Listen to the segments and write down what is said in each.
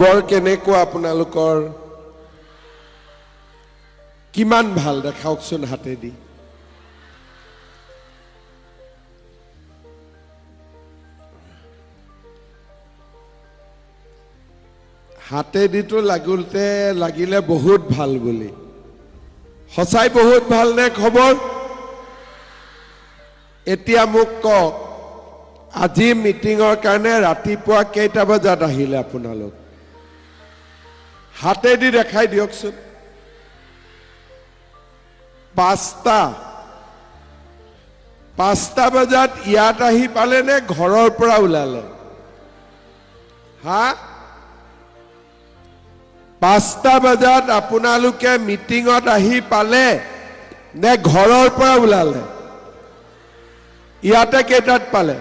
বৰ কেনেকুৱা আপোনালোকৰ কিমান ভাল দেখাওকচোন হাতেদি হাতেদিটো লাগিলে বহুত ভাল বুলি সঁচাই বহুত ভাল নে খবৰ এতিয়া মোক কওক আজি মিটিঙৰ কাৰণে ৰাতিপুৱা কেইটা বজাত আহিলে আপোনালোক হাতেদি দেখাই দিয়কচোন 5টা বজাত ইয়াত আহি পালে নে ঘৰৰ পৰা ওলালে হা 5টা বজাত আপোনালোকে মিটিঙত আহি পালে নে ঘৰৰ পৰা ওলালে ইয়াতে কেইটাত পালে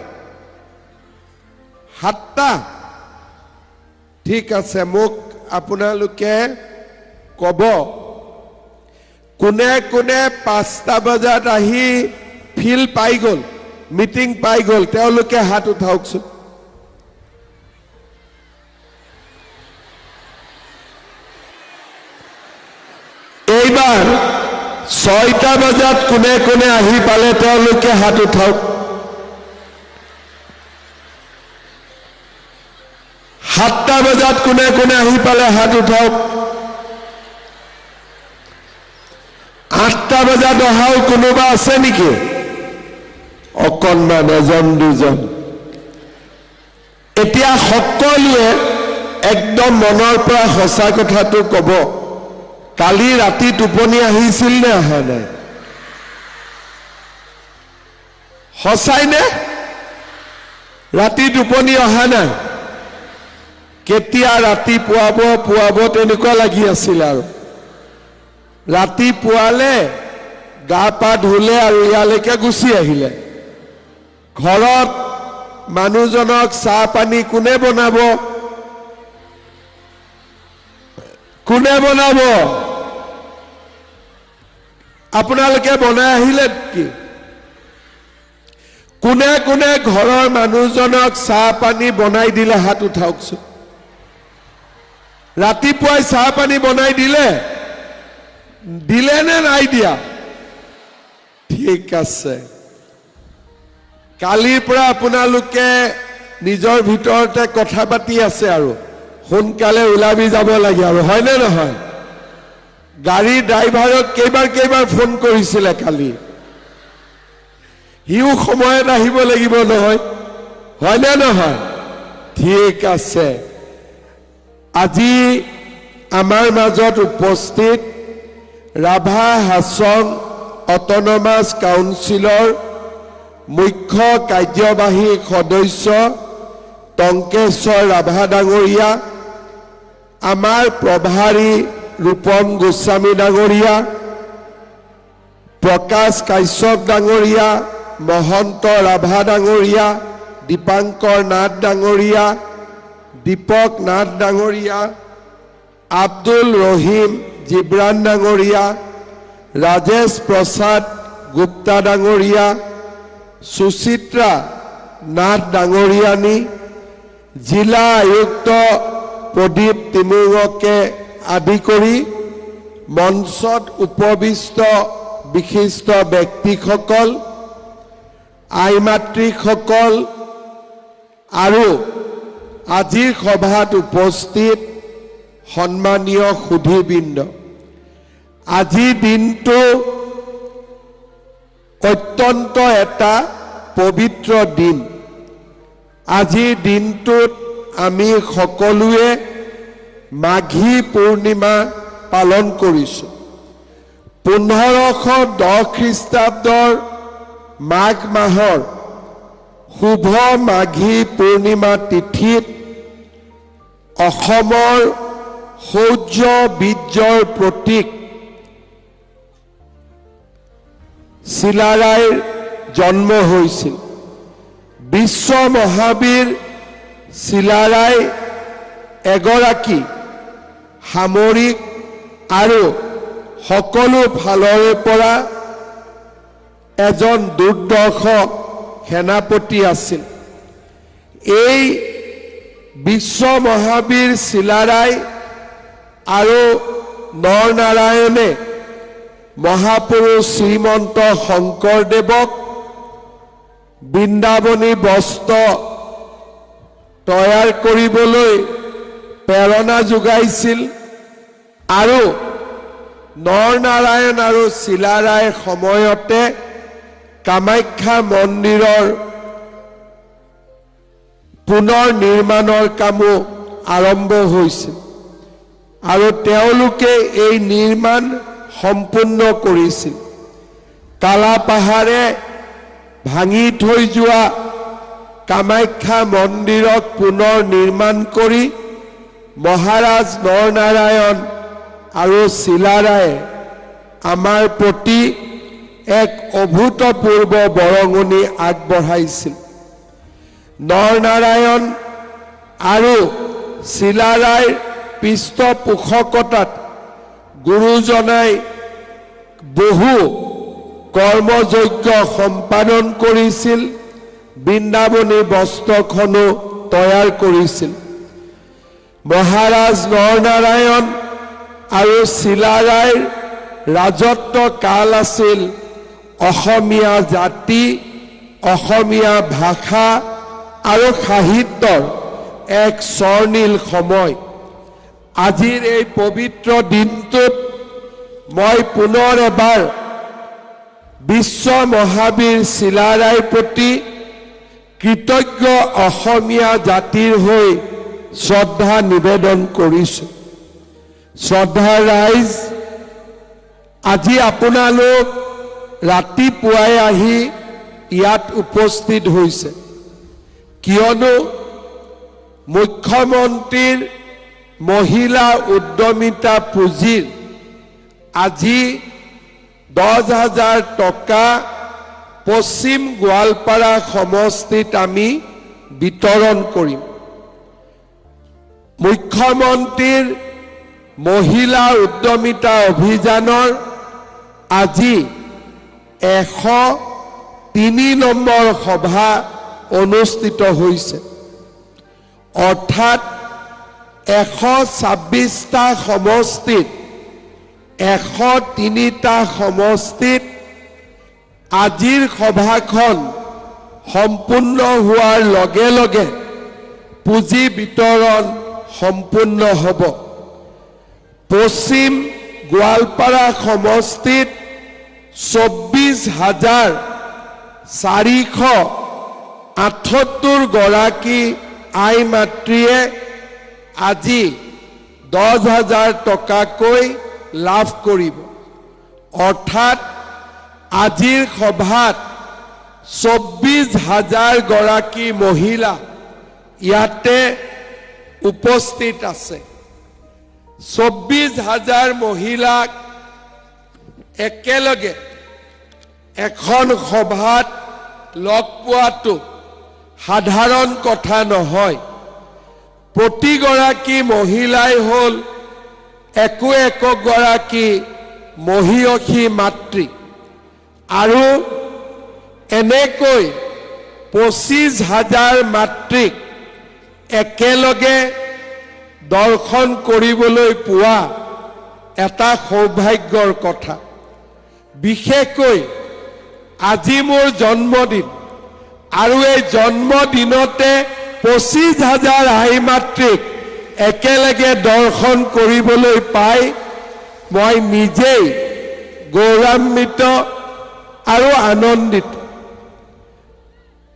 7টা ঠিক আছে মোক আপোনালোকে কব কোনে কোনে 5টা বজাত আহি ফিল পাই গল মিটিং পাই গল তেওঁলোকে হাত উঠাওকচোন এইবাৰ 6টা বজাত কোনে কোনে আহি পালে তেওঁলোকে হাত উঠাওক 7টা বজাত কোনে কোনে আহি পালে হাত উঠাওক 8টা বজাত অহাও কোনোবা আছে নেকি অকণমান এজন দুজন এতিয়া সকলোৱে একদম মনৰ পৰা সঁচা কথাটো কব কালি ৰাতি টোপনি আহিছিল নে অহা নাই সঁচাই নে ৰাতি টোপনি অহা নাই কেতিয়া ৰাতি পুৱাব তেনেকুৱা লাগি আছিল আৰু ৰাতি পুৱালে গা পা ধুলে আৰু ইয়ালৈকে গুচি আহিলে ঘৰত মানুহজনক চাহ পানী কোনে বনাব আপোনালোকে বনাই আহিলে কি কোনে কোনে ঘৰৰ মানুহজনক চাহ পানী বনাই দিলে হাত উঠাওকচোন ৰাতিপুৱাই চাহ পানী বনাই দিলে নে নাই দিয়া ঠিক আছে কালিৰ পৰা আপোনালোকে নিজৰ ভিতৰতে কথা পাতি আছে আৰু সোনকালে ওলাবি যাব লাগে আৰু হয় নে নহয় গাড়ী ড্ৰাইভাৰক কেইবাৰ ফোন কৰিছিলে কালি হিউ সময়ত আহিব লাগিব নহয় হয় নে নহয় ঠিক আছে আজি আমাৰ মাজত উপস্থিত ৰাভা হাছং অট'নমাছ কাউন্সিলৰ মুখ্য কাৰ্যবাহী সদস্য টংকেশ্বৰ ৰাভা ডাঙৰীয়া আমাৰ প্ৰভাৰী ৰূপম গোস্বামী ডাঙৰীয়া প্ৰকাশ কাশ্যপ ডাঙৰীয়া মহন্ত ৰাভা ডাঙৰীয়া দীপাংকৰ নাথ ডাঙৰীয়া দীপক নাথ ডাঙৰীয়া আব্দুল ৰহিম জিব্ৰান ডাঙৰীয়া ৰাজেশ প্ৰসাদ গুপ্তা ডাঙৰীয়া সুচিত্ৰা নাথ ডাঙৰীয়ানী জিলা আয়ুক্ত প্ৰদীপ তিমুঙকে আদি কৰি মঞ্চত উপবিষ্ট বিশিষ্ট ব্যক্তিসকল আইমাতৃসকল আৰু আজিৰ সভাত উপস্থিত সন্মানীয় সুধীবৃন্দ আজি দিনটো অত্যন্ত এটা পবিত্ৰ দিন আজিৰ দিনটোত আমি সকলোৱে মাঘী পূৰ্ণিমা পালন কৰিছোঁ 1510 খ্ৰীষ্টাব্দৰ মাঘ মাহৰ শুভ মাঘী পূৰ্ণিমা তিথিত অসমৰ শৌৰ্য বীৰ্যৰ প্ৰতীক চিলাৰায়ৰ জন্ম হৈছিল বিশ্ব মহাবীৰ চিলাৰায় এগৰাকী সামৰিক আৰু সকলো ফালৰে পৰা এজন দুৰ্দৰ্শ সেনাপতি আছিল এই বিশ্ব মহাবীৰ চিলাৰায় আৰু নৰনাৰায়ণে মহাপুৰুষ শ্ৰীমন্ত শংকৰদেৱক বৃন্দাবনী বস্ত্ৰ তৈয়াৰ কৰিবলৈ প্ৰেৰণা যোগাইছিল আৰু নৰনাৰায়ণ আৰু চিলাৰায়ৰ সময়তে কামাখ্যা মন্দিৰৰ পুনৰ নিৰ্মাণৰ কামো আৰম্ভ হৈছিল আৰু তেওঁলোকে এই নিৰ্মাণ সম্পূৰ্ণ কৰিছিল। কালা পাহাৰে ভাঙি থৈ যোৱা কামাখ্যা মন্দিৰক পুনৰ নিৰ্মাণ কৰি মহাৰাজ নৰনাৰায়ণ আৰু চিলাৰায়ে আমাৰ প্ৰতি এক অভূতপূৰ্ব বৰঙণি আগবঢ়াইছিল। নৰনাৰায়ণ আৰু চিলাৰায়ৰ পৃষ্ঠপোষকতাত গুৰুজনাই বহু কৰ্মযজ্ঞ সম্পাদন কৰিছিল, বৃন্দাবনী বস্ত্ৰখনো তৈয়াৰ কৰিছিল। মহাৰাজ নৰনাৰায়ণ আৰু চিলাৰায়ৰ ৰাজত্ব কাল আছিল অসমীয়া জাতি, অসমীয়া ভাষা আৰু সাহিত্যৰ এক স্বৰ্ণীল সময়। আজিৰ এই পবিত্ৰ দিনটোত মই পুনৰ এবাৰ বিশ্ব মহাবীৰ চিলাৰায়ৰ প্ৰতি কৃতজ্ঞ অসমীয়া জাতিৰ হৈ শ্ৰদ্ধা নিবেদন কৰিছোঁ। শ্ৰদ্ধাৰ ৰাইজ, আজি আপোনালোক ৰাতিপুৱাই আহি ইয়াত উপস্থিত হৈছে, কিয়নো মুখ্যমন্ত্ৰীৰ মহিলা উদ্যমিতা পুঁজিৰ আজি 10,000 টকা পশ্চিম গোৱালপাৰা সমষ্টিত আমি বিতৰণ কৰিম। মুখ্যমন্ত্ৰীৰ মহিলা উদ্যমিতা অভিযানৰ আজি 103 নম্বৰ সভা অনুষ্ঠিত হৈছে, অৰ্থাৎ 126টা সমষ্টিত 103টা সমষ্টিত আজিৰ সভাখন সম্পূৰ্ণ হোৱাৰ লগে লগে পুঁজি বিতৰণ সম্পূৰ্ণ হ'ব। পশ্চিম গোৱালপাৰা সমষ্টিত 24,478 গৰাকী আই মাতৃয়ে আজি 10,000 টকাকৈ লাভ কৰিব, অৰ্থাৎ আজিৰ সভাত 24,000 গৰাকী মহিলা ইয়াতে উপস্থিত আছে। 24,000 মহিলাক একেলগে এখন সভাত লগ পোৱাটো সাধাৰণ কথা নহয়। প্ৰতিগৰাকী মহিলাই হ'ল একোগৰাকী মহিয়সী মাতৃ আৰু এনেকৈ 25,000 মাতৃক একেলগে দৰ্শন কৰিবলৈ পোৱা এটা সৌভাগ্যৰ কথা। বিশেষকৈ আজি মোৰ জন্মদিন আৰু এই জন্মদিনতে 25,000 আই মাতৃক একেলগে দৰ্শন কৰিবলৈ পাই মই নিজেই গৌৰৱান্বিত আৰু আনন্দিত।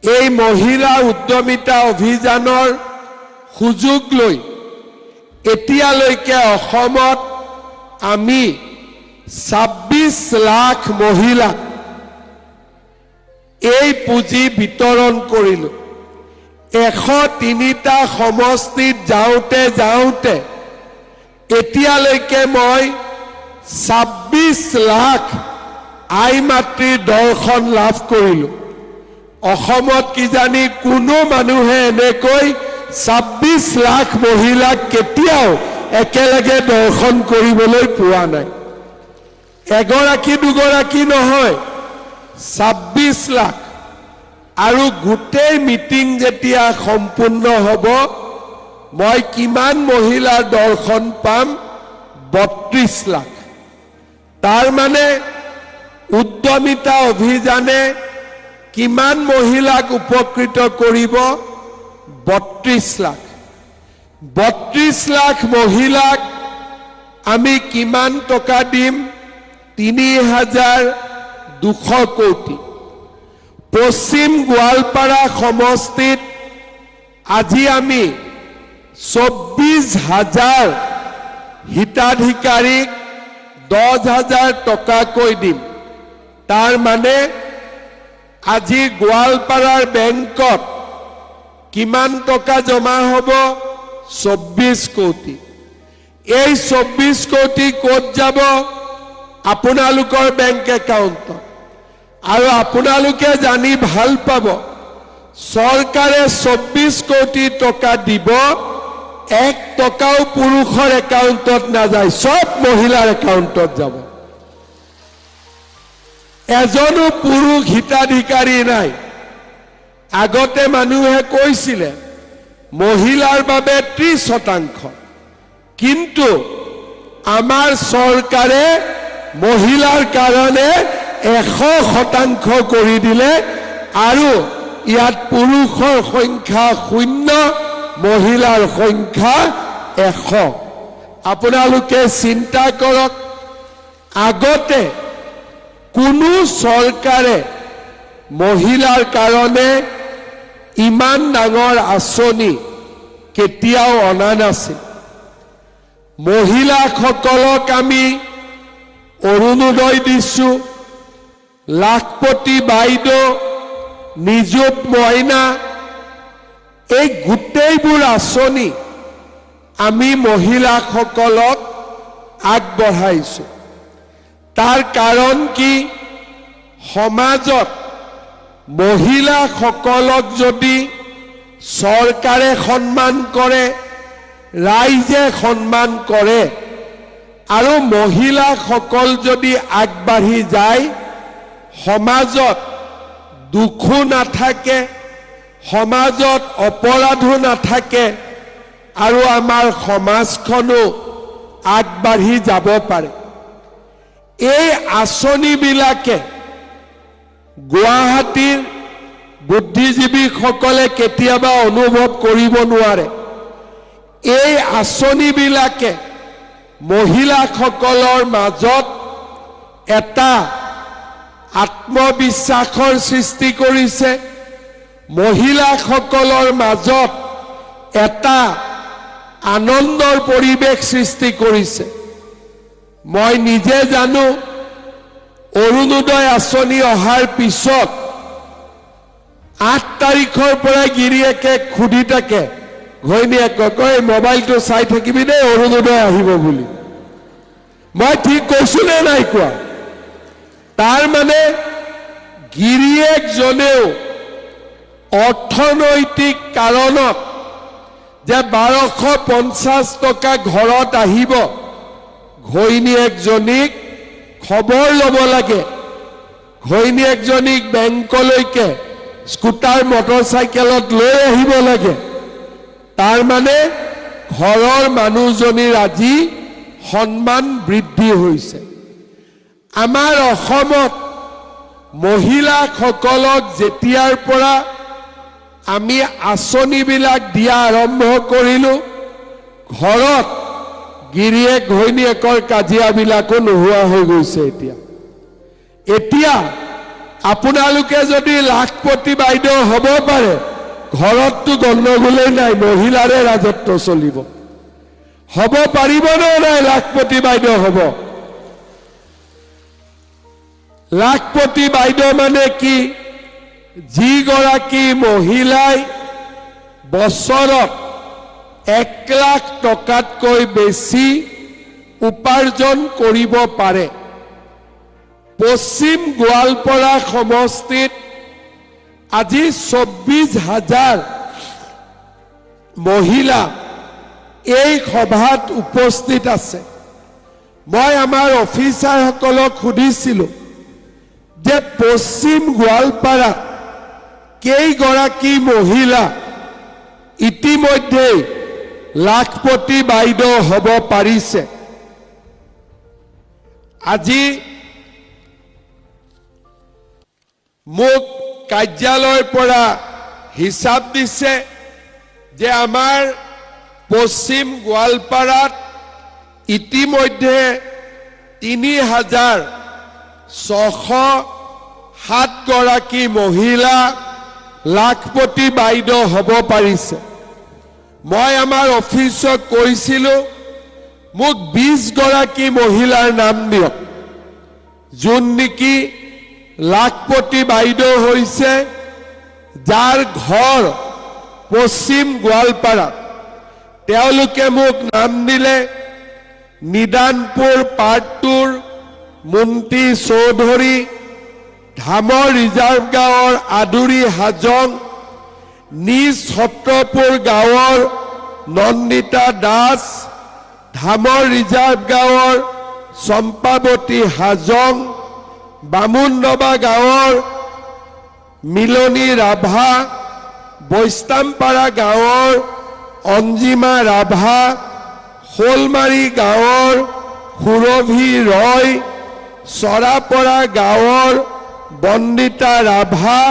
এই মহিলা উদ্যমিতা অভিযানৰ সুযোগ লৈ এতিয়ালৈকে অসমত আমি 26 লাখ মহিলাক এই পুঁজি বিতৰণ কৰিলোঁ। 103টা সমষ্টিত যাওঁতে যাওঁতে এতিয়ালৈকে মই 26 লাখ আই মাতৃৰ দৰ্শন লাভ কৰিলোঁ। অসমত কিজানি কোনো মানুহে এনেকৈ 26 লাখ মহিলাক কেতিয়াও একেলগে দৰ্শন কৰিবলৈ পোৱা নাই। এগৰাকী দুগৰাকী নহয়, 26 লাখ। আৰু গোটেই মিটিং যেতিয়া সম্পূৰ্ণ হ'ব মই কিমান মহিলাৰ দৰ্শন পাম 32 লাখ তাৰ মানে উদ্যমিতা অভিযানে কিমান মহিলাক উপকৃত কৰিব 32 লাখ 32 লাখ মহিলাক আমি কিমান টকা দিম 3,200 কোটি পশ্চিম গোৱালপাৰা সমষ্টিত আজি আমি 24,000 হিতাধিকাৰীক 10,000 টকাকৈ দিম তাৰ মানে আজি গোৱালপাৰাৰ বেংকত কিমান টকা জমা হ'ব 24 কোটি এই 24 কোটি ক'ত যাব আপোনালোকৰ বেংক একাউণ্টত আৰু আপোনালোকে জানি ভাল পাব চৰকাৰে 24 কোটি টকা দিব 1 টকাও পুৰুষৰ একাউণ্টত নাযায় সব মহিলাৰ একাউণ্টত যাব এজনো পুৰুষ হিতাধিকাৰী নাই আগতে মানুহে কৈছিলে মহিলাৰ বাবে 30% কিন্তু আমাৰ চৰকাৰে মহিলাৰ কাৰণে 100% কৰি দিলে আৰু ইয়াত পুৰুষৰ সংখ্যা 0 মহিলাৰ সংখ্যা 100 আপোনালোকে চিন্তা কৰক আগতে কোনো চৰকাৰে মহিলাৰ কাৰণে ইমান ডাঙৰ আঁচনি কেতিয়াও অনা নাছিল মহিলাসকলক আমি অৰুণোদয় দিছো লাখপতি বাইদেউ নিযুত মইনা এই গোটেইবোৰ আঁচনি আমি মহিলাসকলক আগবঢ়াইছো তাৰ কাৰণ কি সমাজত মহিলাসকলক যদি চৰকাৰে সন্মান কৰে ৰাইজে সন্মান কৰে আৰু মহিলাসকল যদি আগবাঢ়ি যায় সমাজত দুখো নাথাকে সমাজত অপৰাধো নাথাকে আৰু আমাৰ সমাজখনো আগবাঢ়ি যাব পাৰে এই আঁচনিবিলাকে গুৱাহাটীৰ বুদ্ধিজীৱীসকলে কেতিয়াবা অনুভৱ কৰিব নোৱাৰে এই আঁচনিবিলাকে মহিলাসকলৰ মাজত এটা আত্মবিশ্বাসৰ সৃষ্টি কৰিছে মহিলাসকলৰ মাজত এটা আনন্দৰ পৰিৱেশ সৃষ্টি কৰিছে মই নিজে জানো অৰুণোদয় আঁচনি অহাৰ পিছত 8 তাৰিখৰ পৰা গিৰিয়েকে খুদি থাকে ঘৈণীয়েকক কয় মোবাইলটো চাই থাকিবি দেই অৰুণোদয় আহিব বুলি মই ঠিক কৈছো নে নাই কোৱা তাৰ মানে গিৰিয়েকজনেও অৰ্থনৈতিক কাৰণত যে 1250 টকা ঘৰত আহিব ঘৈণীয়েকজনীক খবৰ ল'ব লাগে ঘৈণীয়েকজনীক বেংকলৈকে স্কুটাৰ মটৰচাইকেলত লৈ আহিব লাগে তাৰ মানে ঘৰৰ মানুহজনীৰ আজি সন্মান বৃদ্ধি হৈছে আমাৰ অসমত মহিলাসকলক যেতিয়াৰ পৰা আমি আঁচনিবিলাক দিয়া আৰম্ভ কৰিলো ঘৰত গিৰিয়েক ঘৈণীয়েকৰ কাজিয়াবিলাকো নোহোৱা হৈ গৈছে এতিয়া আপোনালোকে যদি লাখপতি বাইদেউ হ'ব পাৰে ঘৰততো গণ্ডগোলেই নাই মহিলাৰে ৰাজত্ব চলিব হ'ব পাৰিব নে নাই লাখপতি বাইদেউ হ'ব লাখপতি বাইদেউ মানে কি যিগৰাকী মহিলাই বছৰত 1 লাখ টকাতকৈ বেছি উপাৰ্জন কৰিব পাৰে পশ্চিম গোৱালপাৰা সমষ্টিত আজি 24,000 মহিলা এই সভাত উপস্থিত আছে মই আমাৰ অফিচাৰসকলক সুধিছিলো যে পশ্চিম গোৱালপাৰা কেইগৰাকী মহিলা ইতিমধ্যে লাখপতি বাইদেউ হ'ব পাৰিছে। আজি মোক কাৰ্যালয়ৰ পৰা হিচাপ দিছে যে আমাৰ পশ্চিম গোৱালপাৰাত ইতিমধ্যে ৩,৬০৭ গৰাকী মহিলা লাখপতি বাইদেউ হ'ব পাৰিছে। মই আমাৰ অফিচত কৈছিলোঁ মোক 20 গৰাকী মহিলাৰ নাম দিয়ক, যোন নেকি লাখপতি বাইদেউ হৈছে, যাৰ ঘৰ পশ্চিম গোৱালপাৰাত। তেওঁলোকে মোক নাম দিলে নিদানপুৰ পাৰ্ট 2ৰ মুন্তি চৌধুৰী, ধামৰ ৰিজাৰ্ভ গাঁৱৰ আদুৰি হাজং, নিজ সত্ৰপুৰ গাঁৱৰ নন্দিতা দাস, ধামৰ ৰিজাৰ্ভ গাঁৱৰ চম্পাৱতী হাজং, বামুণডবা গাঁৱৰ মিলনী ৰাভা, বৈষ্ণৱপাৰা গাঁৱৰ অঞ্জিমা ৰাভা, শোলমাৰী গাঁৱৰ সুৰভি ৰয়, চৰাপৰা গাঁৱৰ বন্দিতা ৰাভা,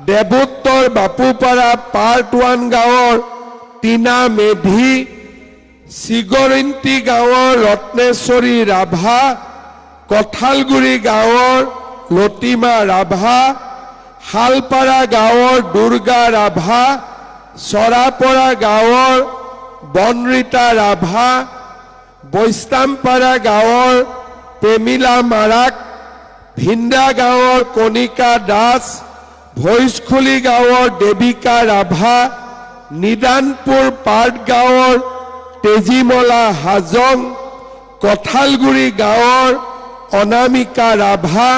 দেৱোত্তৰ বাপুপাৰা পাৰ্ট 1 গাঁৱৰ টিনা মেধি, চিগৰিন্তি গাঁৱৰ ৰত্নেশ্বৰী ৰাভা, কঠালগুৰি গাঁৱৰ লতিমা ৰাভা, শালপাৰা গাঁৱৰ দুৰ্গা ৰাভা, চৰাপৰা গাঁৱৰ বনৰীতা ৰাভা, বৈষ্ণৱপাৰা গাঁৱৰ প্ৰেমিলা মাৰাক, ভিন্দা গাঁৱৰ কণিকা দাস, ভৈজখুলি গাঁৱৰ দেৱিকা ৰাভা, নিদানপুৰ পাৰ্ট গাঁৱৰ তেজীমলা হাজং, কঠালগুৰি গাঁৱৰ অনামিকা ৰাভা,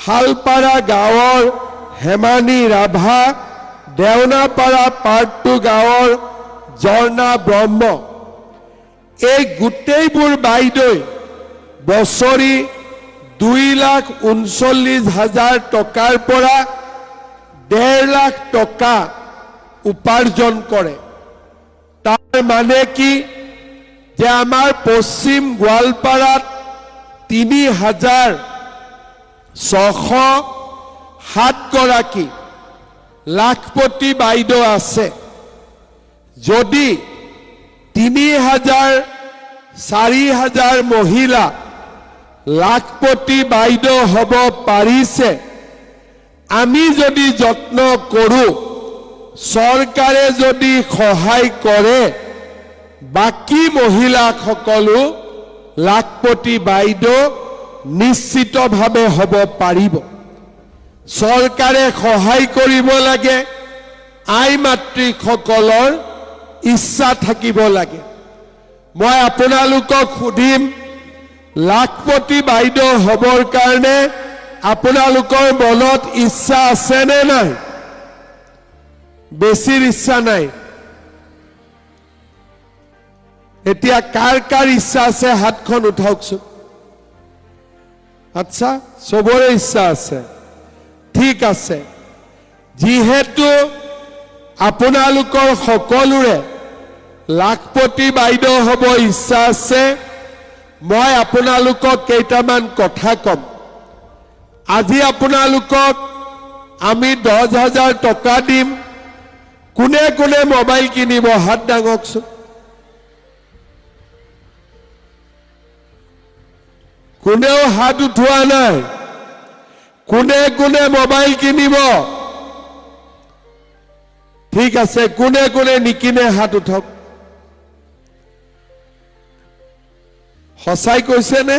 শালপাৰা গাঁৱৰ হেমানী ৰাভা, দেওনাপাৰা পাৰ্ট 2 গাঁৱৰ জৰ্ণা ব্ৰহ্ম। এই গোটেইবোৰ বাইদেউ বছৰি 2,39,000 টকাৰ পৰা 1.5 লাখ টকা উপাৰ্জন কৰে। তাৰ মানে কি যে আমাৰ পশ্চিম গোৱালপাৰাত 3,607 গৰাকী লাখপতি বাইদেউ আছে। যদি 3,000 4,000 মহিলা লাখপতি বাইদেউ হ'ব পাৰিছে, আমি যদি যত্ন কৰোঁ, চৰকাৰে যদি সহায় কৰে, বাকী মহিলাসকলো লাখপতি বাইদেউ নিশ্চিতভাৱে হ'ব পাৰিব। চৰকাৰে সহায় কৰিব লাগে, আই মাতৃসকলৰ ইচ্ছা থাকিব লাগে। মই আপোনালোকক সুধিম, লাখপতি বাইদেউ হ'বৰ কাৰণে আপোনালোকৰ মনত ইচ্ছা আছে নে নাই? বেছিৰ ইচ্ছা নাই। এতিয়া কাৰ কাৰ ইচ্ছা আছে হাতখন উঠাওকচোন। আচ্ছা, চবৰে ইচ্ছা আছে, ঠিক আছে। যিহেতু আপোনালোকৰ সকলোৰে লাখপতি বাইদেউ হ'ব ইচ্ছা আছে, মই আপোনালোকক কেইটামান কথা কম। আজি আপোনালোকক আমি 10,000 টকা দিম। কোনে কোনে মোবাইল কিনিব হাত দাঙকচোন। কোনেও হাত উঠোৱা নাই। কোনে কোনে মোবাইল কিনিব? ঠিক আছে, কোনে কোনে নিকিনে হাত উঠক। সঁচাই কৈছে নে?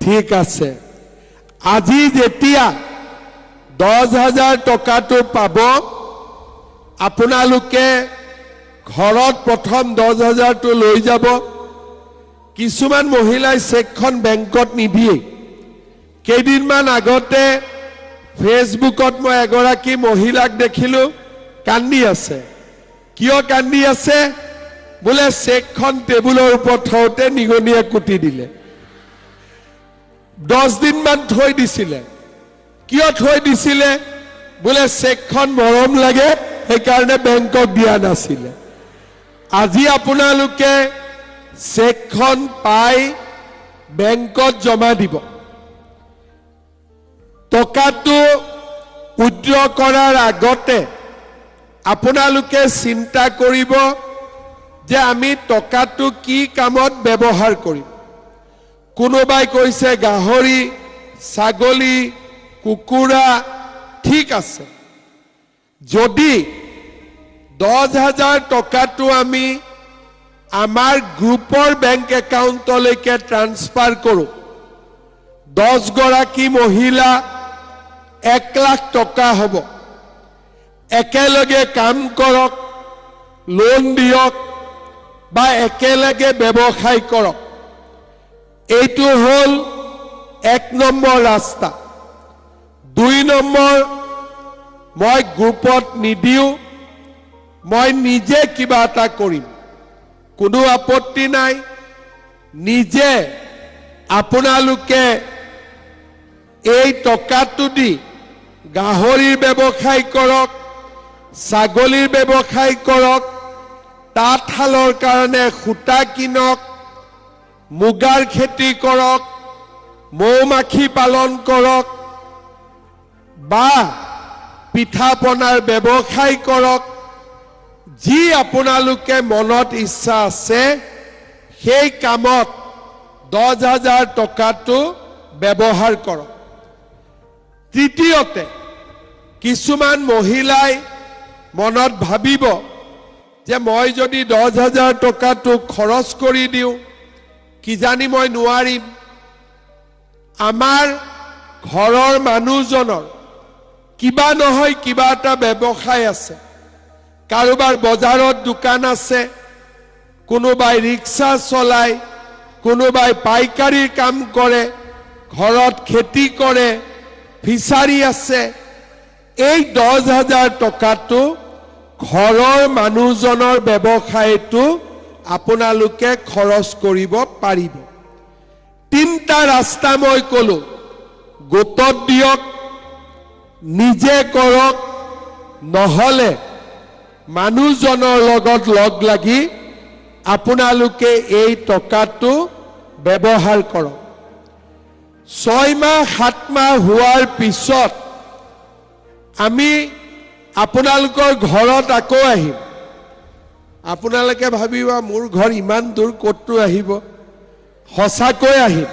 ঠিক আছে। আজি যেতিয়া 10,000 টকাটো পাব, আপোনালোকে ঘৰত প্ৰথম 10,000টো লৈ যাব। কিছুমান মহিলাই চেকখন বেংকত নিদিয়ে। কেইদিনমান আগতে ফেচবুকত মই এগৰাকী মহিলাক দেখিলো, কান্দি আছে। কিয় কান্দি আছে? বোলে চেকখন টেবুলৰ ওপৰত থওঁতে নিগনিয়ে কুটি দিলে। 10 দিনমান থৈ দিছিলে। কিয় থৈ দিছিলে? বোলে চেকখন মৰম লাগে, সেইকাৰণে বেংকক দিয়া নাছিলে। আজি আপোনালোকে চেকখন পাই বেংকত জমা দিব। টকাটো উইথড্ৰ কৰাৰ আগতে আপোনালোকে চিন্তা কৰিব যে আমি টকাটো কি কামত ব্যৱহাৰ কৰিম। কোনোবাই কৈছে গাহৰি, ছাগলী, কুকুৰা, ঠিক আছে। যদি 10,000 টকাটো আমি আমাৰ গ্ৰুপৰ বেংক একাউণ্টলৈকে ট্ৰান্সফাৰ কৰোঁ, 10 গৰাকী মহিলা 1 লাখ টকা হ'ব। একেলগে কাম কৰক, লোন দিয়ক বা একেলগে ব্যৱসায় কৰক। এইটো হ'ল 1 নম্বৰ ৰাস্তা। 2 নম্বৰ, মই গ্ৰুপত নিদিওঁ, মই নিজে কিবা এটা কৰিম, কোনো আপত্তি নাই। নিজে আপোনালোকে এই টকাটো দি গাহৰিৰ ব্যৱসায় কৰক, ছাগলীৰ ব্যৱসায় কৰক, তাঁতশালৰ কাৰণে সূতা কিনক, মুগাৰ খেতি কৰক, মৌ-মাখি পালন কৰক বা পিঠা পনাৰ ব্যৱসায় কৰক। যি আপোনালোকে মনত ইচ্ছা আছে সেই কামত 10,000 টকাটো ব্যৱহাৰ কৰক। তৃতীয়তে, কিছুমান মহিলাই মনত ভাবিব যে মই যদি 10,000 টকাটো খৰচ কৰি দিওঁ কিজানি মই নোৱাৰিম। আমাৰ ঘৰৰ মানুহজনৰ কিবা নহয় কিবা এটা ব্যৱসায় আছে। কাৰোবাৰ বজাৰত দোকান আছে, কোনোবাই ৰিক্সা চলায়, কোনোবাই পাইকাৰীৰ কাম কৰে, ঘৰত খেতি কৰে, ফিচাৰী আছে। এই 10,000 টকাটো ঘৰৰ মানুহজনৰ ব্যৱসায়টো আপোনালোকে খৰচ কৰিব পাৰিব। 3টা ৰাস্তা মই ক'লো, গোটত দিয়ক, নিজে কৰক, নহলে মানুহজনৰ লগত লগ লাগি আপোনালোকে এই টকাটো ব্যৱহাৰ কৰক। 6 মাহ 7 মাহ হোৱাৰ পিছত আমি আপোনালোকৰ ঘৰত আকৌ আহিম। আপোনালোকে ভাবিব মোৰ ঘৰ ইমান দূৰ, ক'তটো আহিব? সঁচাকৈ আহিম।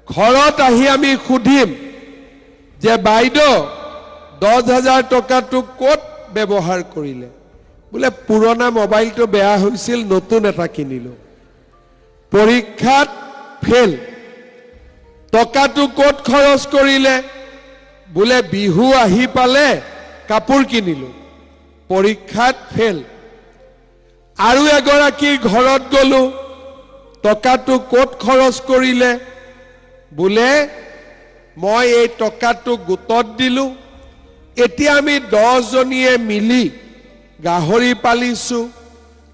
ঘৰত আহি আমি সুধিম যে বাইদেউ 10,000 টকাটো ক'ত ব্যৱহাৰ কৰিলে? বোলে পুৰণা মোবাইলটো বেয়া হৈছিল, নতুন এটা কিনিলো। পৰীক্ষাত ফেল। টকাটো ক'ত খৰচ কৰিলে? বোলে বিহু আহি পালে কাপোৰ কিনিলো, পৰীক্ষাত ফেল। আৰু এগৰাকীৰ ঘৰত গলো, টকাটো ক'ত খৰচ কৰিলে? বোলে মই এই টকাটো গোটত দিলো, এতিয়া আমি 10 জনীয়ে মিলি গাহৰি পালিছো,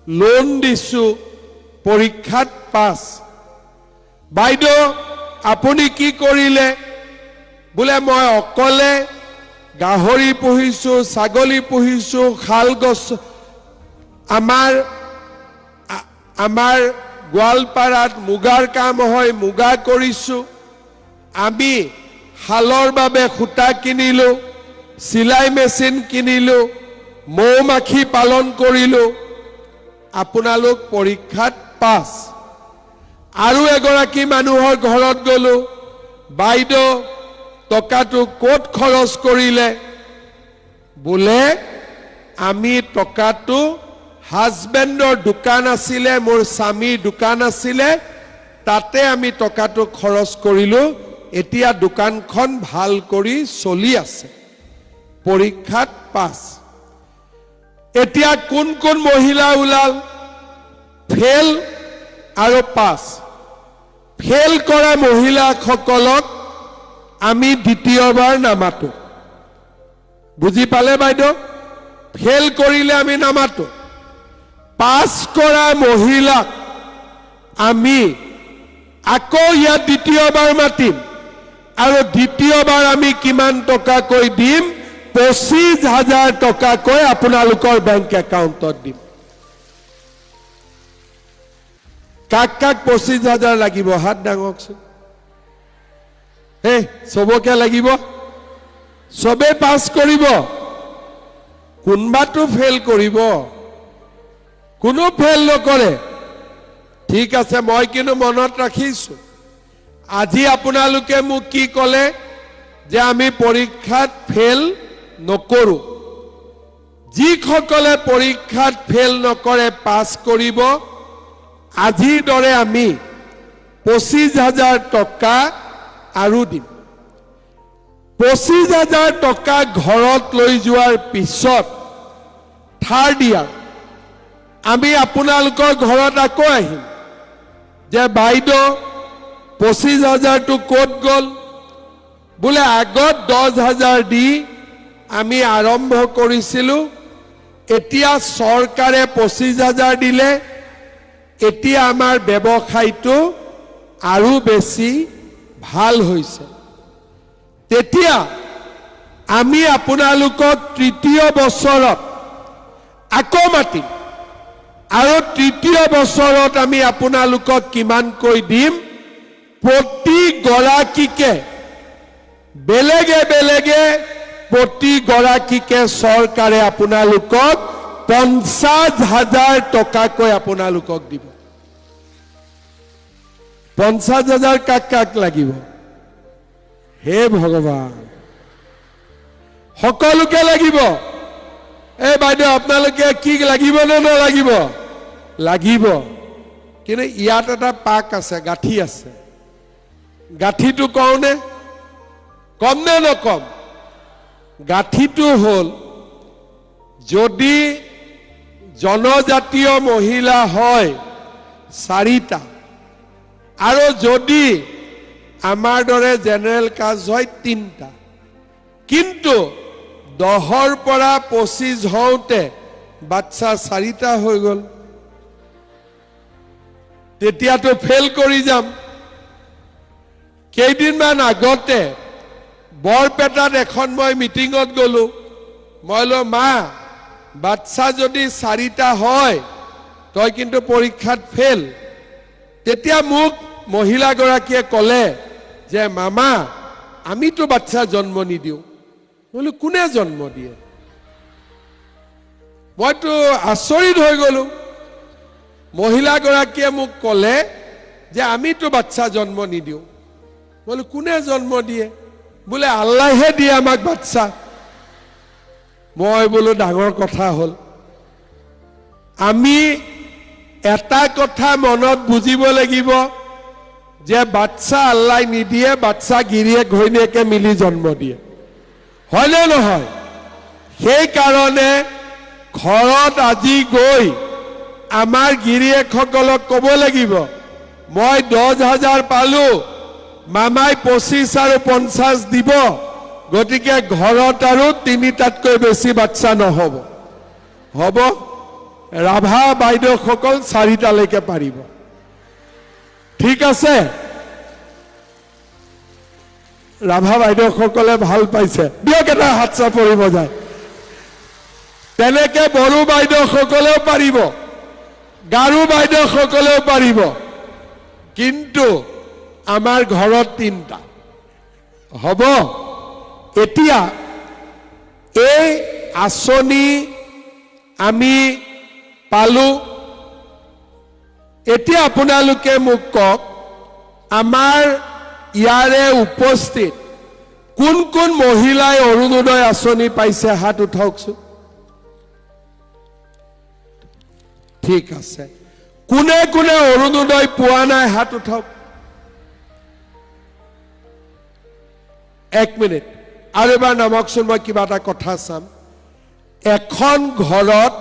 লোন দিছো, পৰীক্ষাত পাছ। বাইদেউ আপুনি কি কৰিলে? বোলে মই অকলে গাহৰি পুহিছো, ছাগলী পুহিছো, শাল গছ, আমাৰ গোৱালপাৰাত মুগাৰ কাম হয়, মুগা কৰিছো। আমি শালৰ বাবে সূতা কিনিলো, চিলাই মেচিন কিনিলো, মৌ-মাখি পালন কৰিলো। আপোনালোক পৰীক্ষাত পাছ। আৰু এগৰাকী মানুহৰ ঘৰত গলো, বাইদেউ টকাটো ক'ত খৰচ কৰিলে? বোলে আমি টকাটো হাজবেণ্ডৰ দোকান আছিলে, মোৰ স্বামীৰ দোকান আছিলে, তাতে আমি টকাটো খৰচ কৰিলো, এতিয়া দোকানখন ভাল কৰি চলি আছে। পৰীক্ষাত পাছ। এতিয়া কোন কোন মহিলা ওলাল? ফেল আৰু পাছ। ফেল কৰা মহিলাসকলক আমি দ্বিতীয়বাৰ নামাতো। বুজি পালে বাইদেউ? ফেল কৰিলে আমি নামাতো। পাছ কৰা মহিলাক আমি আকৌ ইয়াত দ্বিতীয়বাৰ মাতিম, আৰু দ্বিতীয়বাৰ আমি কিমান টকাকৈ দিম? 25,000 টকাকৈ আপোনালোকৰ বেংক একাউণ্টত দিম। কাক কাক 25,000 লাগিব হাত ডাঙকচোন হে সবকে লাগিব সবে পাস কৰিব কোনবাটো ফেল কৰিব কোনো ফেল নকৰে ঠিক আছে মই কিন্তু মনত ৰাখিছো আজি আপোনালোকে মোক কি ক'লে যে আমি পৰীক্ষাত ফেল নকৰো যিসকলে পৰীক্ষাত ফেল নকৰে পাস কৰিব আজিৰ দৰে আমি 25,000 টকা আৰু দিম 25,000 টকা ঘৰত লৈ যোৱাৰ পিছত থাৰ্ড ইয়াৰ আমি আপোনালোকৰ ঘৰত আকৌ আহিম যে বাইদেউ 25,000 টো ক'ত গ'ল বোলে আগত 10,000 দি আমি আৰম্ভ কৰিছিলো এতিয়া চৰকাৰে 25,000 দিলে এতিয়া আমাৰ ব্যৱসায়টো আৰু বেছি ভাল হৈছে তেতিয়া আমি আপোনালোকক তৃতীয় বছৰত আকৌ মাতিম আৰু তৃতীয় বছৰত আমি আপোনালোকক কিমান কৈ দিম প্ৰতি গৰাকীকে বেলেগে বেলেগে প্ৰতি গৰাকীকে চৰকাৰে আপোনালোকক 50,000 টকাকৈ আপোনালোকক দিব 50,000 কাক কাক লাগিব হে ভগৱান সকলোকে লাগিব এই বাইদেউ আপোনালোকে কি লাগিব নে নালাগিব লাগিব কিন্তু ইয়াত এটা পাক আছে গাঠি আছে গাঠিটো কওনে কম নে নকম গাঠিটো হল যদি জনজাতীয় মহিলা হয় 4টা আৰু যদি আমাৰ দৰে জেনাৰেল কাষ্ট হয় 3টা কিন্তু 10ৰ পৰা 25 হওঁতে বাচ্চা 4টা হৈ গ'ল তেতিয়াতো ফেল কৰি যাম কেইদিনমান আগতে বৰপেটাত এখন মই মিটিঙত গলো মই লো মা বাচ্চা যদি 4টা হয় তই কিন্তু পৰীক্ষাত ফেল তেতিয়া মোক মহিলা গৰাকীয়ে ক'লে যে মামা আমিতো বাচ্চা জন্ম নিদিও বলো কোনে জন্ম দিয়ে মইতো আচৰিত হৈ গলো মহিলা গৰাকীয়ে মোক ক'লে যে আমিতো বাচ্চা জন্ম নিদিও বলো কোনে জন্ম দিয়ে বোলে আল্লাহে দিয়ে আমাক বাচ্চা মই বোলো ডাঙৰ কথা হল আমি এটা কথা মনত বুজিব লাগিব যে বাচ্চা আল্লাহ নিদিয়ে বাচ্চা গিৰিয়ে ঘৈণীয়েকে মিলি জন্ম দিয়ে হয়নে নহয় সেই কাৰণে ঘৰত আজি গৈ আমাৰ গিৰিয়েকসকলক ক'ব লাগিব মই 10,000 পালো মামাই 25 আৰু 50 দিব গতিকে ঘৰত আৰু 3টাতকৈ বেছি বাচ্চা নহব হ'ব ৰাভা বাইদেউসকল 4টালৈকে পাৰিব ঠিক আছে ৰাভা বাইদেউসকলে ভাল পাইছে দিয়ক এটা হাত চাপৰিব যায় তেনেকে বড়ো বাইদেউসকলেও পাৰিব গাৰু বাইদেউসকলেও পাৰিব কিন্তু আমাৰ ঘৰত 3টা হ'ব এতিয়া এই আঁচনি আমি পালো এতিয়া আপোনালোকে মোক কওক আমাৰ ইয়াৰে উপস্থিত কোন কোন মহিলাই অৰুণোদয় আঁচনি পাইছে হাত উঠাওকচোন ঠিক আছে কোনে কোনে অৰুণোদয় পোৱা নাই হাত উঠাওক 1 মিনিট আৰু এবাৰ নামকচোন মই কিবা এটা কথা চাম এখন ঘৰত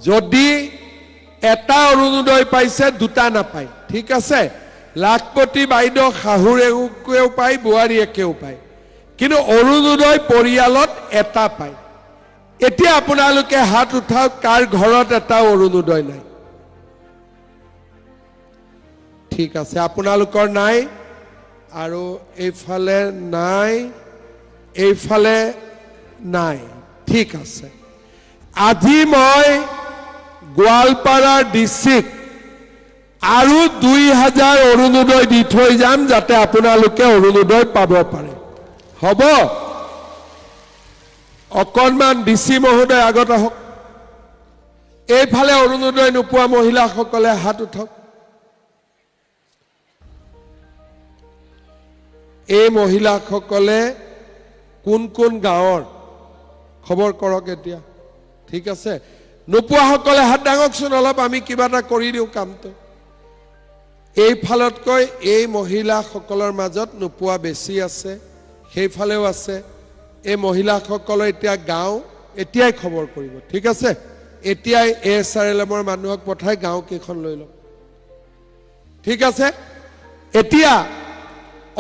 যদি এটা অৰুণোদয় পাইছে 2টা নাপায় ঠিক আছে লাখপতি বাইদেউ শাহুৰেকেও পায় বোৱাৰীয়েকেও পায় কিন্তু অৰুণোদয় পৰিয়ালত এটা পায় এতিয়া আপোনালোকে হাত উঠাওক কাৰ ঘৰত এটা অৰুণোদয় নাই ঠিক আছে আপোনালোকৰ নাই আৰু এইফালে নাই এইফালে নাই ঠিক আছে আজি মই গোৱালপাৰা ডিস্ট্ৰিক্ট আৰু 2000 অৰুণোদয় দি থৈ যাম যাতে আপোনালোকে অৰুণোদয় পাব পাৰে হ'ব অকণমান ডিসি মহোদয় আগত আহক এইফালে অৰুণোদয় নোপোৱা মহিলাসকলে হাত উঠাওক এই মহিলাসকলে কোন কোন গাঁৱৰ খবৰ কৰক এতিয়া ঠিক আছে নোপোৱাসকলে হাত দাঙকচোন অলপ আমি কিবা এটা কৰি দিও কামটো এই ফালতকৈ এই মহিলাসকলৰ মাজত নোপোৱা বেছি আছে সেইফালেও আছে এই মহিলাসকলৰ এতিয়া গাঁও এতিয়াই খবৰ কৰিব ঠিক আছে এতিয়াই এছআৰএলএমৰ মানুহক পঠাই গাঁও কেইখন লৈ লওক ঠিক আছে এতিয়া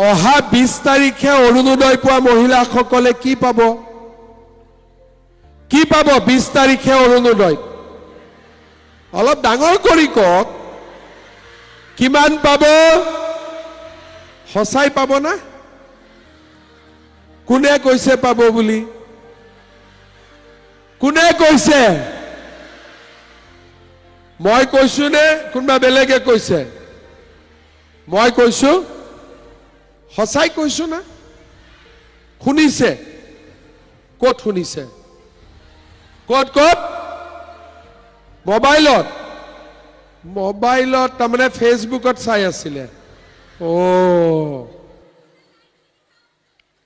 অহা 20 তাৰিখে অৰুণোদয় পোৱা মহিলাসকলে কি পাব 20 তাৰিখে অৰুণোদয় অলপ ডাঙৰ কৰি কক কিমান পাব হসাই পাব না কোনে কৈছে পাব বুলি কোনে কৈছে মই কৈছো নে কোনবা বেলেগে কৈছে মই কৈছো হসাই কৈছো না শুনিছে কত শুনিছে কত মোবাইলত তাৰমানে ফেসবুকত চাই আছিলে ও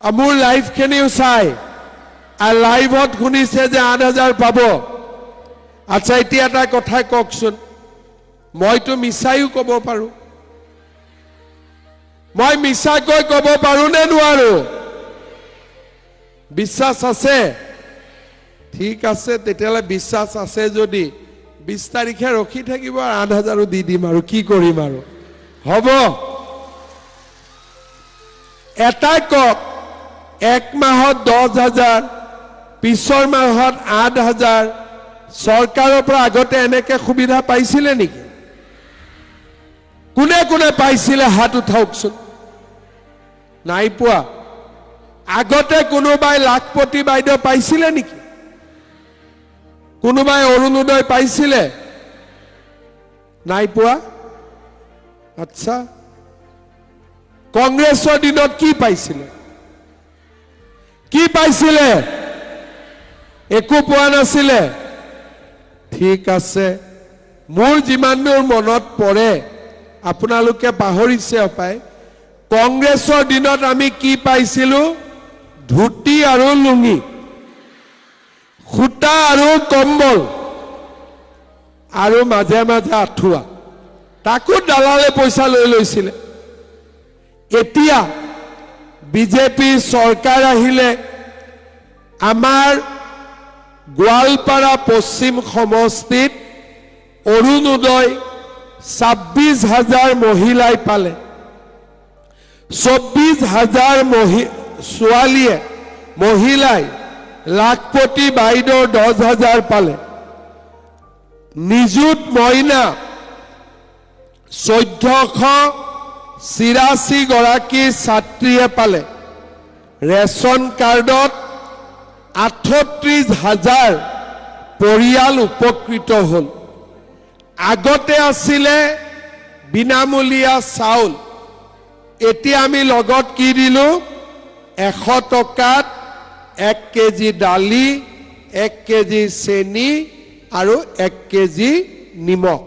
আমুৰ লাইভ খিনিও চাই আর লাইভত শুনিছে যে 8000 পাব আচ্ছা এতিয়া এটা কথা কওকচোন মইতো মিছাইও কব পাৰো মই মিছাকৈ কব পাৰো নে নোৱাৰো বিশ্বাস আছে ঠিক আছে তেতিয়ালে বিশ্বাস আছে যদি 20 তাৰিখে ৰখি থাকিব আৰ 8000 দি দিম আৰু কি কৰিম আৰু হ'ব এটা কক এক মাহত 10000 পিছৰ মাহত 8000 চৰকাৰৰ পৰা আগতে এনেকে সুবিধা পাইছিলে নেকি কোনে কোনে পাইছিলে হাত উঠাওকচোন নাই পোৱা আগতে কোনোবাই লাখপতি বাইদেউ পাইছিলে নেকি কোনোবাই অৰুণোদয় পাইছিলে নাই পোৱা আচ্ছা কংগ্ৰেছৰ দিনত কি পাইছিলে একো পোৱা নাছিলে ঠিক আছে মোৰ যিমান দূৰ মনত পৰে আপোনালোকে পাহৰিছে অপায় কংগ্ৰেছৰ দিনত আমি কি পাইছিলো ধুতি আৰু লুঙি খুটা আৰু কম্বল আৰু মাজে মাজে আঠুৱা তাকো দালালে পইচা লৈ লৈছিলে এতিয়া বিজেপি চৰকাৰ আহিলে আমাৰ গোৱালপাৰা পশ্চিম সমষ্টিত অৰুণোদয় 26000 মহিলাই পালে 24000 ছোৱালীয়ে মহিলাই লাখপতি বাইদেউ 10000 পালে নিযুত মইনা 1484 গৰাকী ছাত্ৰীয়ে পালে ৰেশন কাৰ্ডত 38000 পৰিয়াল উপকৃত হল আগতে আছিলে বিনামূলীয়া চাউল এতিয়া আমি লগত কি দিলো 100 টকাত 1 কেজি দালি 1 কেজি চেনি আৰু 1 কেজি নিমখ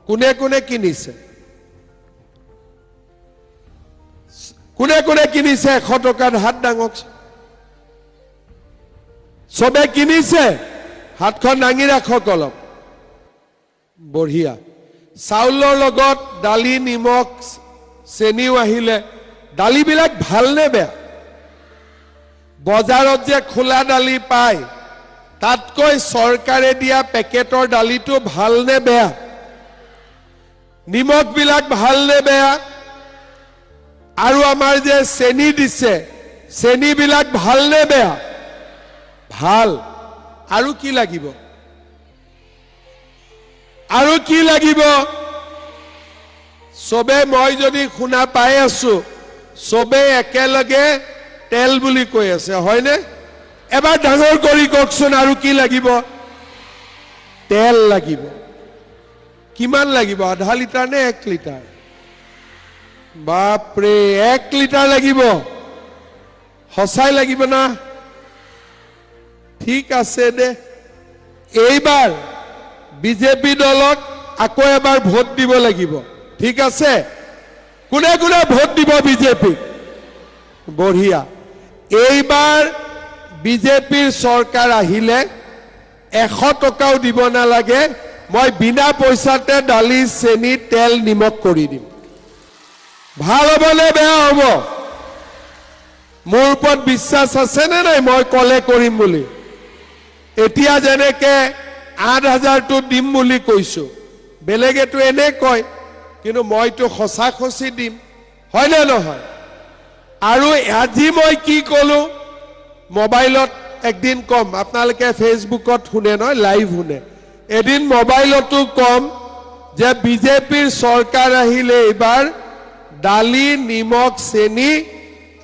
কোনে কোনে কিনিছে 100 টকাত হাত ডাঙক সবে কিনিছে হাতখন দাঙি ৰাখক অলপ বঢ়িয়া চাউলৰ লগত দালি নিমখ চেনিও আহিলে দালিবিলাক ভাল নে বেয়া বজাৰত যে খোলা দালি পায় তাতকৈ চৰকাৰে দিয়া পেকেটৰ দালিটো ভাল নে বেয়া নিমখ বিলাক ভাল নে বেয়া আৰু আমাৰ যে চেনি দিছে চেনি বিলাক ভাল নে বেয়া ভাল আৰু কি লাগিব সবে মই যদি শুনা পাই আছো সবে একেলগে তেল বুলি কৈ আছে হয়নে এবাৰ ডাঙৰ কৰি কওকচোন আৰু কি লাগিব তেল লাগিব কিমান লাগিব আধা লিটাৰ নে 1 লিটাৰ বাপৰে 1 লিটাৰ লাগিব হসাই লাগিব না ঠিক আছে দে এইবাৰ বিজেপি দলক আকৌ এবাৰ ভোট দিব লাগিব ঠিক আছে কোনে কোনে ভোট দিব বিজেপি বঢ়িয়া এইবাৰ বিজেপিৰ চৰকাৰ আহিলে 100 টকাও দিব নালাগে মই বিনা পইচাতে দালি চেনি তেল নিমখ কৰি দিম ভাল হ'বনে বেয়া হ'ব মোৰ ওপৰত বিশ্বাস আছে নে নাই মই কলে কৰিম বুলি এতিয়া যেনেকে 8000 টো দিম বুলি কৈছো বেলেগেটো এনে কয় কিন্তু মইতো খসা খসি দিম হয় না নহয় আৰু আজি মই কি কলো মোবাইলত একদিন কম আপোনালোকে ফেসবুকত শুনে নহয় লাইভ শুনে এদিন মোবাইলতো কম যে বিজেপিৰ চৰকাৰ আহিলে এবাৰ দালি নিমখ চেনি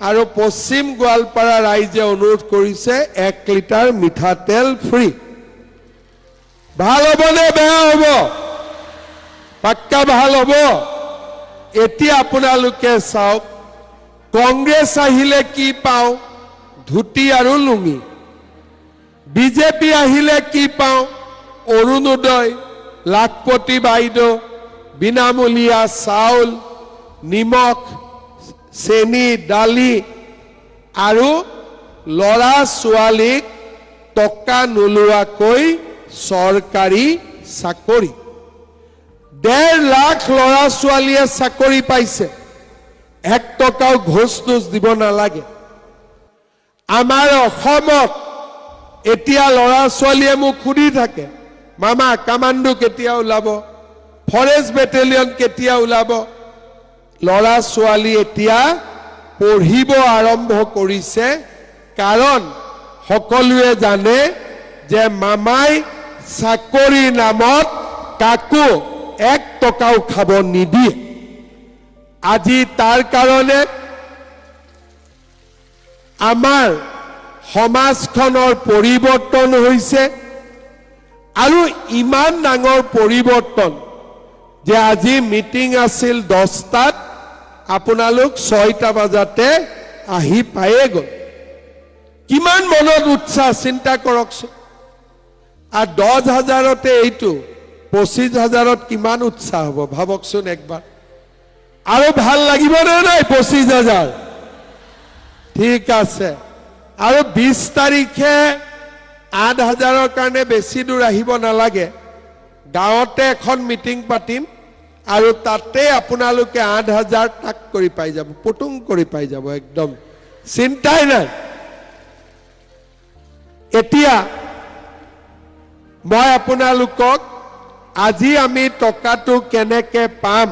আৰু পশ্চিম গোৱালপাৰা ৰাইজে অনুৰোধ কৰিছে 1 লিটাৰ মিঠাতেল ফ্ৰী ভাল হ'বনে বেয়া হ'ব পাক্কা ভাল হ'ব এতিয়া আপোনালোকে চাওক কংগ্ৰেছ আহিলে কি পাও ধুতি আৰু লুঙি বিজেপি আহিলে কি পাও অৰুণোদয় লাখপতি বাইদেউ বিনামূলীয়া চাউল নিমখ চেনি দালি আৰু লৰা ছোৱালীক টকা নোলোৱাকৈ চৰকাৰী চাকৰি 1.5 লাখ লৰা ছোৱালীয়ে চাকৰি পাইছে 1 টকাও ঘোষ দিব নালাগে আমাৰ অসমত এতিয়া লৰা ছোৱালীয়ে মোক খুদি থাকে মামা কামাণ্ডো কেতিয়া ওলাব ফৰেষ্ট বেটেলিয়ন কেতিয়া ওলাব লৰা ছোৱালী এতিয়া পঢ়িব আৰম্ভ কৰিছে কাৰণ সকলোৱে জানে যে মামাই চাকৰি নামত কাকো 1 টকাও খাব নিদিয়ে আজি তাৰ কাৰণে আমাৰ সমাজখনৰ পৰিৱৰ্তন হৈছে আৰু ইমান ডাঙৰ পৰিৱৰ্তন যে আজি মিটিং আছিল 10টাত আপোনালোক 6টা বজাতে আহি পায়ে গল কিমান মনত উৎসাহ চিন্তা কৰকচোন আর 10,000তে এইটো 25,000ত কিমান উৎসাহ হ'ব ভাবকচোন একবাৰ আৰু ভাল লাগিব না নাই 25,000 ঠিক আছে আৰু 20 তাৰিখে 8,000ৰ কাৰণে বেছি দূৰ আহিব নালাগে গাঁৱতে এখন মিটিং পাতিম আৰু তাতে আপোনালোকে 8,000 টাক কৰি পাই যাব পুটুং কৰি পাই যাব একদম চিন্তাই নাই এতিয়া মই আপোনালোকক আজি আমি টকাটো কেনেকে পাম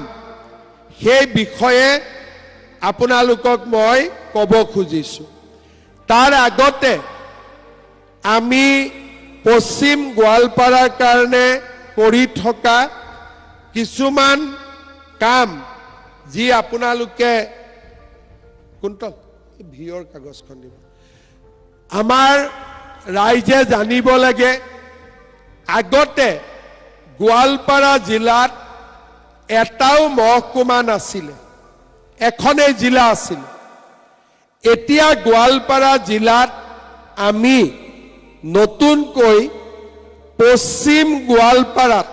সেই বিষয়ে আপোনালোকক মই কব খুজিছো তাৰ আগতে আমি পশ্চিম গোৱালপাৰাৰ কাৰণে কৰি থকা কিছুমান কাম যি আপোনালোকে কোনটো ভিঅৰ কাগজখন দিব আমাৰ ৰাইজে জানিব লাগে আগতে গোৱালপাৰা জিলাত এটাও মহকুমা নাছিলে এখনেই জিলা আছিল এতিয়া গোৱালপাৰা জিলাত আমি নতুনকৈ পশ্চিম গোৱালপাৰাত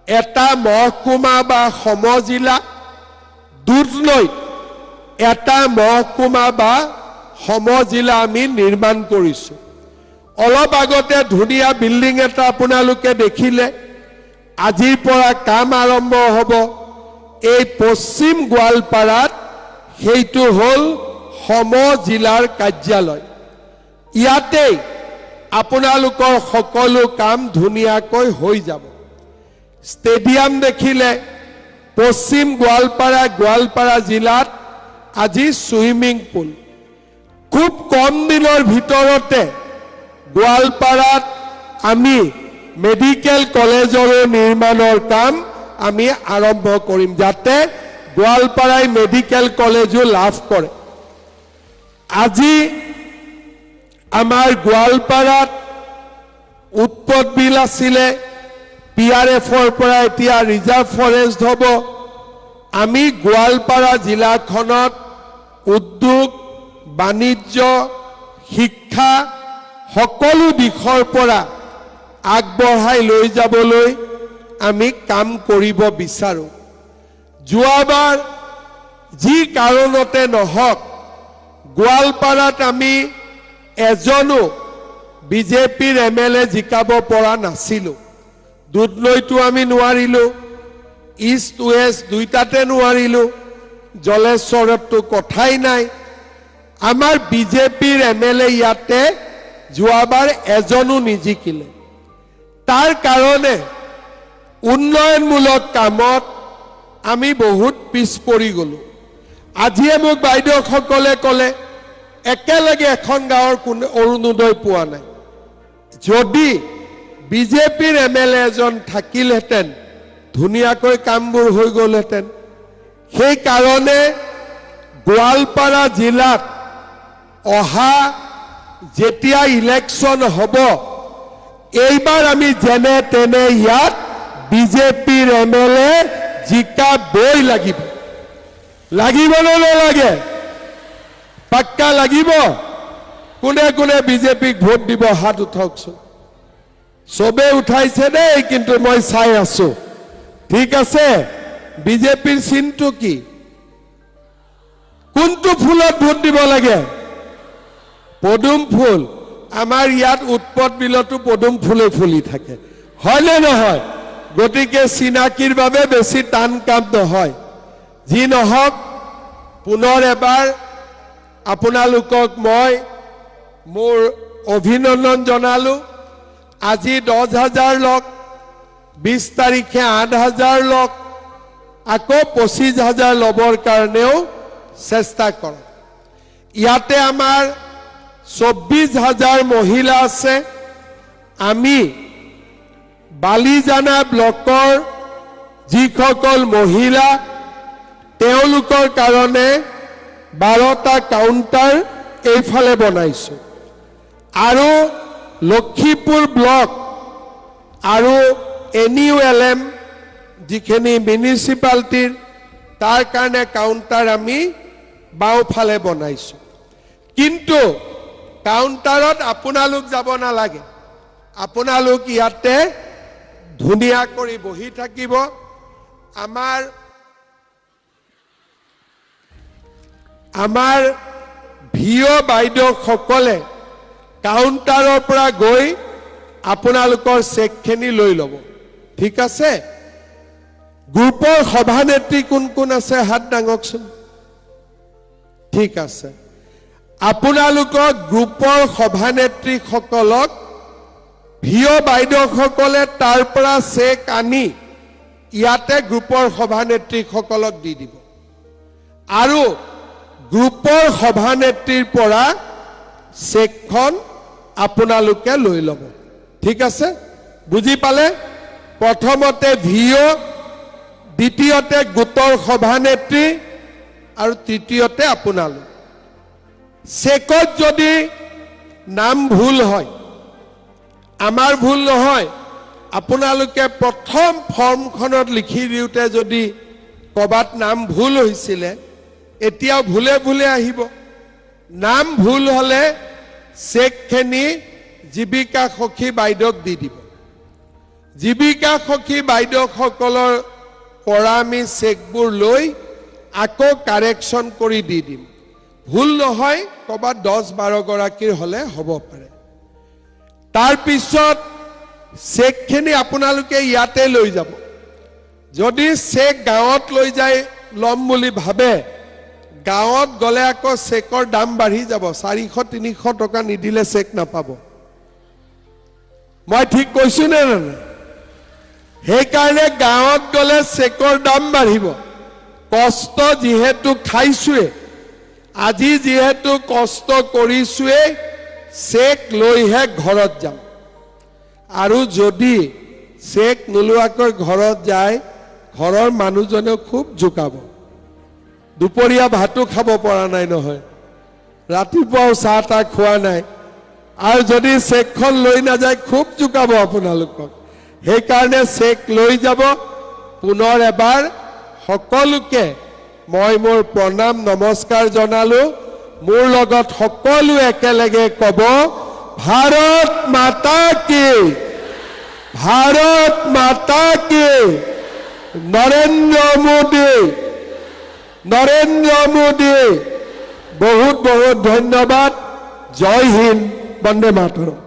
এটা মহকুমা বা সমজিলা দুধনৈ এটা মহকুমা বা সমজিলা আমি নিৰ্মাণ কৰিছো অলপ আগতে ধুনিয়া বিল্ডিং এটা আপোনালোকে দেখিলে আজিৰ পৰা কাম আৰম্ভ হ'ব এই পশ্চিম গোৱালপাৰাত সেইটো হল সমজিলাৰ কাৰ্যালয় ইয়াতে আপোনালোকৰ সকলো কাম ধুনিয়াকৈ হৈ যাব ষ্টেডিয়াম দেখিলে পশ্চিম গোৱালপাৰা জিলাত আজি সুইমিং পুল খুব কম দিনৰ ভিতৰতে গোৱালপাৰাত আমি মেডিকেল কলেজৰ নিৰ্মাণৰ কাম আমি আৰম্ভ কৰিম যাতে গোৱালপাৰাই মেডিকেল কলেজো লাভ কৰে আজি আমাৰ গোৱালপাৰাত উৎপত বিল আছিলে PRFৰ পৰা এতিয়া ৰিজাৰ্ভ ফৰেষ্ট হ'ব আমি গোৱালপাৰা জিলাখনত উদ্যোগ বাণিজ্য শিক্ষা সকলো দিশৰ পৰা আগবঢ়াই লৈ যাবলৈ আমি কাম কৰিব বিচাৰো যোৱাবাৰ যি কাৰণতে নহওক গোৱালপাৰাত আমি এজনো বিজেপিৰ MLA জিকাব পৰা নাছিলো দুধনৈতো আমি নোৱাৰিলো ইষ্ট ৱেষ্ট দুইটাতে নোৱাৰিলো জলেশ্বৰততো কথাই নাই আমাৰ বিজেপিৰ MLA ইয়াতে যোৱাবাৰ এজনো নিজিকিলে তাৰ কাৰণে উন্নয়নমূলক কামত আমি বহুত পিছ পৰি গলো আজিয়ে মোক বাইদেউসকলে ক'লে একেলগে এখন গাঁৱৰ কোনো অৰুণোদয় পোৱা নাই যদি বিজেপিৰ MLA এজন থাকিলহেঁতেন ধুনীয়াকৈ কামবোৰ হৈ গ'লহেঁতেন সেই কাৰণে গোৱালপাৰা জিলাত অহা যেতিয়া ইলেকশ্যন হ'ব এইবাৰ আমি যেনে তেনে ইয়াত বিজেপিৰ MLA জিকাবই লাগিব লাগিব নে নালাগে পাক্কা লাগিব কোনে কোনে বিজেপিক ভোট দিব হাত উঠাওকচোন সবে উঠাইছে দেই কিন্তু মই চাই আছো ঠিক আছে বিজেপিৰ চিনটো কি কোনটো ফুলত ভোট দিব লাগে পদুম ফুল আমাৰ ইয়াত উৎপত বিলতো পদুম ফুলে ফুলি থাকে হয় নে নহয় গতিকে চিনাকিৰ বাবে বেছি টান কাম নহয় যি নহওক পুনৰ এবাৰ আপোনালোকক মই মোৰ অভিনন্দন জনালো আজি 10,000 লোক 20 তাৰিখে 8,000 লোক আকৌ 25,000 লবৰ কাৰণেও চেষ্টা কৰক ইয়াতে আমাৰ 24,000 মহিলা আছে আমি বালিজানা ব্লকৰ যিসকল মহিলা তেওঁলোকৰ কাৰণে 12টা কাউণ্টাৰ এইফালে বনাইছো আৰু লক্ষীপুৰ ব্লক আৰু NULM যিখিনি মিউনিচিপালিটিৰ তাৰ কাৰণে কাউণ্টাৰ আমি বাওঁফালে বনাইছো কিন্তু কাউণ্টাৰত আপোনালোক যাব নালাগে আপোনালোক ইয়াতে ধুনীয়া কৰি বহি থাকিব আমাৰ ভিঅ বাইদেউসকলে কাউণ্টাৰৰ পৰা গৈ আপোনালোকৰ চেকখিনি লৈ ল'ব ঠিক আছে গ্ৰুপৰ সভানেত্ৰী কোন কোন আছে হাত দাঙকচোন ঠিক আছে আপোনালোকৰ গ্ৰুপৰ সভানেত্ৰীসকলক ভিঅ বাইদেউসকলে তাৰ পৰা চেক আনি ইয়াতে গ্ৰুপৰ সভানেত্ৰীসকলক দি দিব আৰু গ্ৰুপৰ সভানেত্ৰীৰ পৰা চেকখন আপোনালোকে লৈ ল'ব ঠিক আছে বুজি পালে প্ৰথমতে ভিঅ দ্বিতীয়তে গোটৰ সভানেত্ৰী আৰু তৃতীয়তে আপোনালোক চেকত যদি নাম ভুল হয় আমাৰ ভুল নহয় আপোনালোকে প্ৰথম ফৰ্মখনত লিখি দিওঁতে যদি কবাত নাম ভুল হৈছিলে এতিয়াও ভুলে ভুলে আহিব নাম ভুল হলে চেকখিনি জীৱিকা সখী বাইদেউক দি দিব জীৱিকা সখী বাইদেউসকলৰ পৰা আমি চেকবোৰ লৈ আকৌ কাৰেকশ্যন কৰি দি দিম ভুল নহয় কবাত 10-12 গৰাকীৰ হলে হ'ব পাৰে তাৰ পিছত চেকখিনি আপোনালোকে ইয়াতে লৈ যাব যদি চেক গাঁৱত লৈ যায় লম বুলি ভাবে গাঁৱত গলে আকৌ চেকৰ দাম বাঢ়ি যাব 400-300 টকা নিদিলে চেক নাপাব মই ঠিক কৈছো নে না সেইকাৰণে গাঁৱত গলে চেকৰ দাম বাঢ়িব কষ্ট যেহেতু খাইছোৱে আজি যেহেতু কষ্ট কৰিছোৱে চেক লৈহে ঘৰত যাম আৰু যদি চেক নোলোৱাকৈ ঘৰত যায় ঘৰৰ মানুহজনে খুব জোকাব দুপৰীয়া ভাতো খাব পৰা নাই নহয় ৰাতিপুৱাও চাহ তা খোৱা নাই আৰু যদি চেকখন লৈ না যায় খুব জোকাব আপোনালোকক সেইকাৰণে চেক লৈ যাব। পুনৰ এবাৰ সকলোকে মই মোৰ প্ৰণাম নমস্কাৰ জনালো। মোৰ লগত সকলো একেলগে ক'ব, ভাৰত মাতা কি, ভাৰত মাতা কি, নৰেন্দ্ৰ মোদী, নৰেন্দ্ৰ মোদী। বহুত বহুত ধন্যবাদ। জয় হিন্দ, বন্দে মাতৰম।